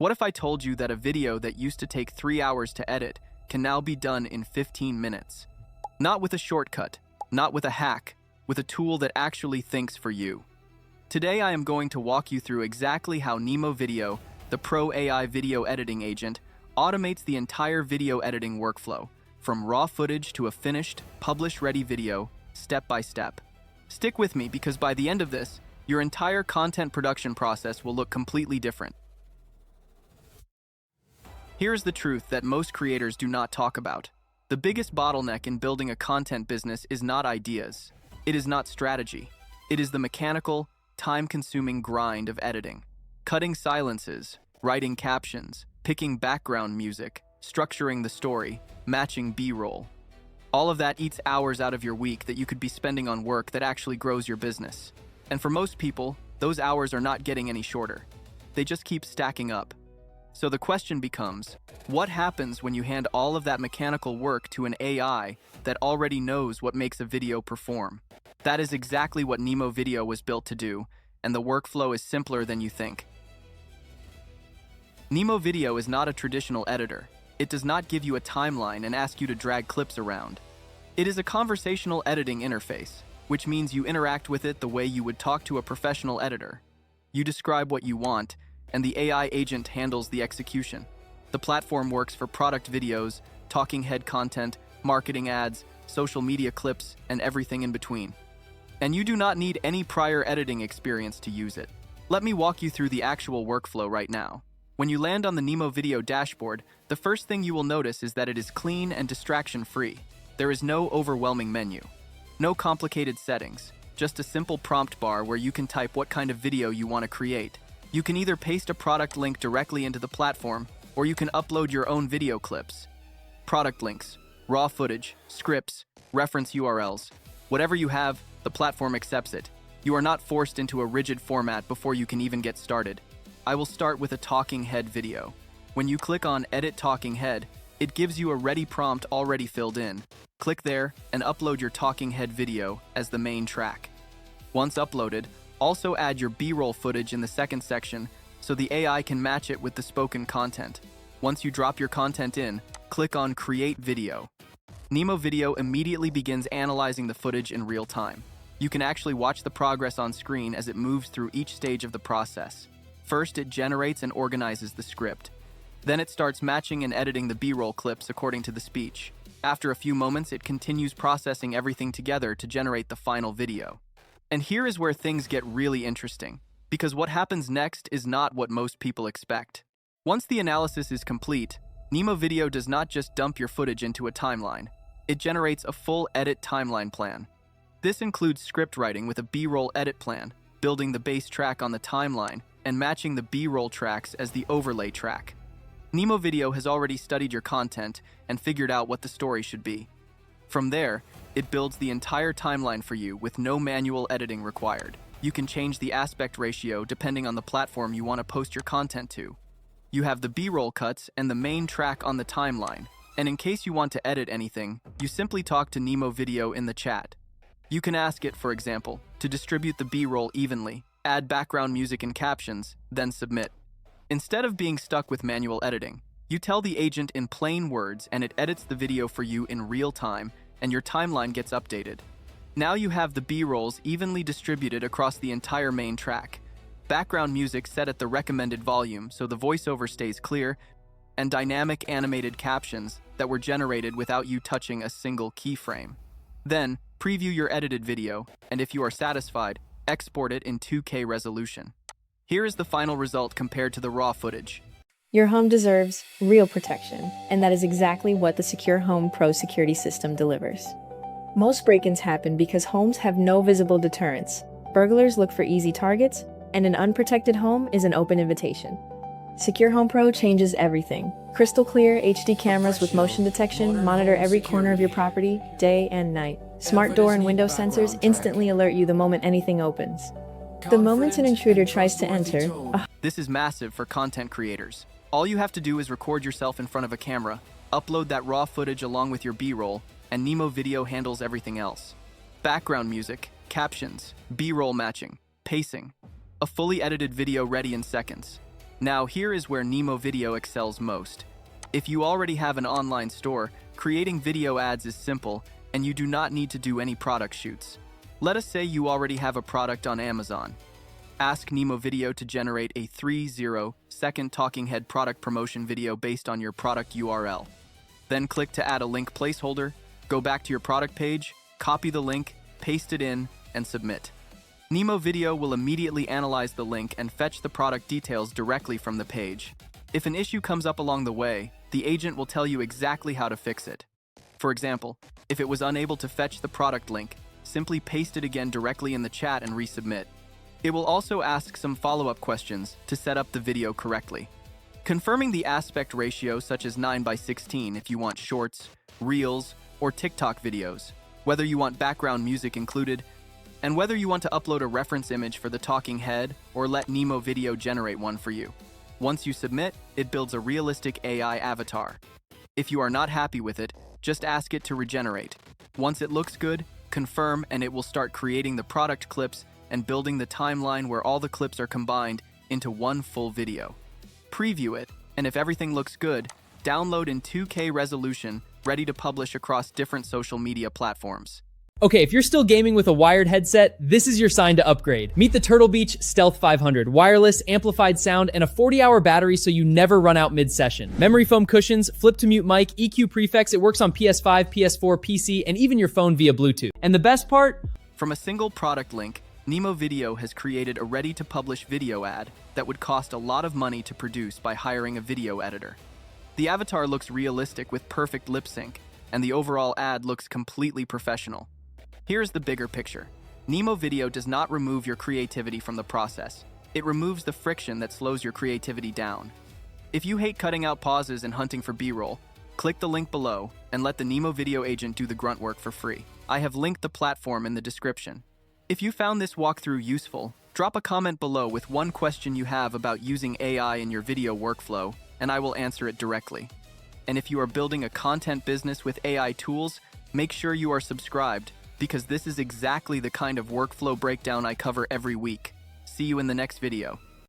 What if I told you that a video that used to take 3 hours to edit can now be done in 15 minutes? Not with a shortcut, not with a hack, with a tool that actually thinks for you. Today I am going to walk you through exactly how Nemo Video, the Pro AI video editing agent, automates the entire video editing workflow, from raw footage to a finished, publish-ready video, step by step. Stick with me because by the end of this, your entire content production process will look completely different. Here's the truth that most creators do not talk about. The biggest bottleneck in building a content business is not ideas. It is not strategy. It is the mechanical, time-consuming grind of editing. Cutting silences, writing captions, picking background music, structuring the story, matching B-roll. All of that eats hours out of your week that you could be spending on work that actually grows your business. And for most people, those hours are not getting any shorter. They just keep stacking up. So the question becomes, what happens when you hand all of that mechanical work to an AI that already knows what makes a video perform? That is exactly what Nemo Video was built to do, and the workflow is simpler than you think. Nemo Video is not a traditional editor. It does not give you a timeline and ask you to drag clips around. It is a conversational editing interface, which means you interact with it the way you would talk to a professional editor. You describe what you want, and the AI agent handles the execution. The platform works for product videos, talking head content, marketing ads, social media clips, and everything in between. And you do not need any prior editing experience to use it. Let me walk you through the actual workflow right now. When you land on the Nemo Video dashboard, the first thing you will notice is that it is clean and distraction-free. There is no overwhelming menu. No complicated settings, just a simple prompt bar where you can type what kind of video you want to create. You can either paste a product link directly into the platform, or you can upload your own video clips. Product links, raw footage, scripts, reference URLs. Whatever you have, the platform accepts it. You are not forced into a rigid format before you can even get started. I will start with a talking head video. When you click on Edit Talking Head, it gives you a ready prompt already filled in. Click there and upload your talking head video as the main track. Once uploaded, also add your B-roll footage in the second section so the AI can match it with the spoken content. Once you drop your content in, click on Create Video. Nemo Video immediately begins analyzing the footage in real time. You can actually watch the progress on screen as it moves through each stage of the process. First, it generates and organizes the script. Then it starts matching and editing the B-roll clips according to the speech. After a few moments, it continues processing everything together to generate the final video. And here is where things get really interesting, because what happens next is not what most people expect. Once the analysis is complete, Nemo Video does not just dump your footage into a timeline. It generates a full edit timeline plan. This includes script writing with a B-roll edit plan, building the base track on the timeline, and matching the B-roll tracks as the overlay track. Nemo Video has already studied your content and figured out what the story should be. From there, it builds the entire timeline for you with no manual editing required. You can change the aspect ratio depending on the platform you want to post your content to. You have the B-roll cuts and the main track on the timeline, and in case you want to edit anything, you simply talk to Nemo Video in the chat. You can ask it, for example, to distribute the B-roll evenly, add background music and captions, then submit. Instead of being stuck with manual editing, you tell the agent in plain words and it edits the video for you in real time, and your timeline gets updated. Now you have the B-rolls evenly distributed across the entire main track. Background music set at the recommended volume so the voiceover stays clear, and dynamic animated captions that were generated without you touching a single keyframe. Then, preview your edited video, and if you are satisfied, export it in 2K resolution. Here is the final result compared to the raw footage. Your home deserves real protection, and that is exactly what the Secure Home Pro security system delivers. Most break-ins happen because homes have no visible deterrents. Burglars look for easy targets, and an unprotected home is an open invitation. Secure Home Pro changes everything. Crystal clear HD cameras with motion detection monitor every corner of your property, day and night. Smart door and window sensors instantly alert you the moment anything opens. The moment an intruder tries to enter, This is massive for content creators. All you have to do is record yourself in front of a camera, upload that raw footage along with your B-roll, and Nemo Video handles everything else. Background music, captions, B-roll matching, pacing. A fully edited video ready in seconds. Now, here is where Nemo Video excels most. If you already have an online store, creating video ads is simple, and you do not need to do any product shoots. Let us say you already have a product on Amazon. Ask Nemo Video to generate a 30-second talking head product promotion video based on your product URL. Then click to add a link placeholder, go back to your product page, copy the link, paste it in, and submit. Nemo Video will immediately analyze the link and fetch the product details directly from the page. If an issue comes up along the way, the agent will tell you exactly how to fix it. For example, if it was unable to fetch the product link, simply paste it again directly in the chat and resubmit. It will also ask some follow-up questions to set up the video correctly. Confirming the aspect ratio such as 9:16 if you want shorts, reels, or TikTok videos, whether you want background music included, and whether you want to upload a reference image for the talking head or let Nemo Video generate one for you. Once you submit, it builds a realistic AI avatar. If you are not happy with it, just ask it to regenerate. Once it looks good, confirm and it will start creating the product clips and building the timeline where all the clips are combined into one full video. Preview it, and if everything looks good, download in 2K resolution, ready to publish across different social media platforms. Okay, if you're still gaming with a wired headset, this is your sign to upgrade. Meet the Turtle Beach Stealth 500, wireless, amplified sound, and a 40-hour battery so you never run out mid-session. Memory foam cushions, flip-to-mute mic, EQ prefix, it works on PS5, PS4, PC, and even your phone via Bluetooth. And the best part? From a single product link, Nemo Video has created a ready-to-publish video ad that would cost a lot of money to produce by hiring a video editor. The avatar looks realistic with perfect lip sync, and the overall ad looks completely professional. Here's the bigger picture. Nemo Video does not remove your creativity from the process. It removes the friction that slows your creativity down. If you hate cutting out pauses and hunting for B-roll, click the link below and let the Nemo Video agent do the grunt work for free. I have linked the platform in the description. If you found this walkthrough useful, drop a comment below with one question you have about using AI in your video workflow, and I will answer it directly. And if you are building a content business with AI tools, make sure you are subscribed, because this is exactly the kind of workflow breakdown I cover every week. See you in the next video.